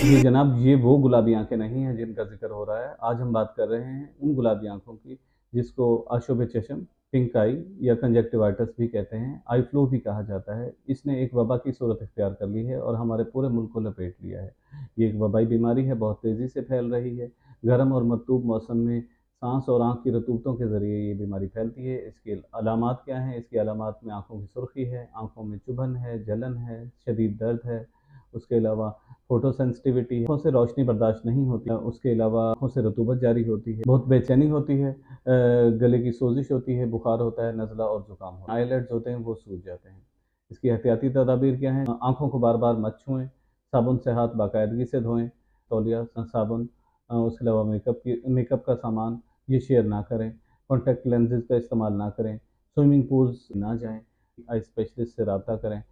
ये जनाब, ये वो गुलाबी आंखें नहीं हैं जिनका जिक्र हो रहा है। आज हम बात कर रहे हैं उन गुलाबी आंखों की जिसको अशुभ चश्म, पिंक आई या कंजक्टिवाइटिस भी कहते हैं, आई फ्लू भी कहा जाता है। इसने एक वबा की सूरत इख्तियार कर ली है और हमारे पूरे मुल्क को लपेट लिया है। ये एक वबाई बीमारी है, बहुत तेज़ी से फैल रही है। गर्म और मरतूब मौसम में सांस और आँख की रतूबतों के ज़रिए ये बीमारी फैलती है। इसकी अलामात क्या हैं? इसकी अलामात में आँखों की सुर्खी है, आँखों में चुभन है, जलन है, शदीद दर्द है। उसके अलावा फोटो सेंसिटिविटी है, आँखों से रोशनी बर्दाश्त नहीं होती है। उसके अलावा आँखों से रतूबत जारी होती है, बहुत बेचैनी होती है, गले की सोजिश होती है, बुखार होता है, नज़ला और ज़ुकाम होता है, आईलेट्स होते हैं वो सूज जाते हैं। इसकी एहतियाती तदाबीर क्या हैं? आँखों को बार बार मत छुएँ, साबुन से हाथ बाकायदगी से धोएँ, तौलिया, साबुन, उसके अलावा मेकअप का सामान ये शेयर ना करें, कॉन्टैक्ट लेंसेज का इस्तेमाल ना करें, स्विमिंग पूल्स ना जाएँ, आई स्पेशलिस्ट से रब्ता करें।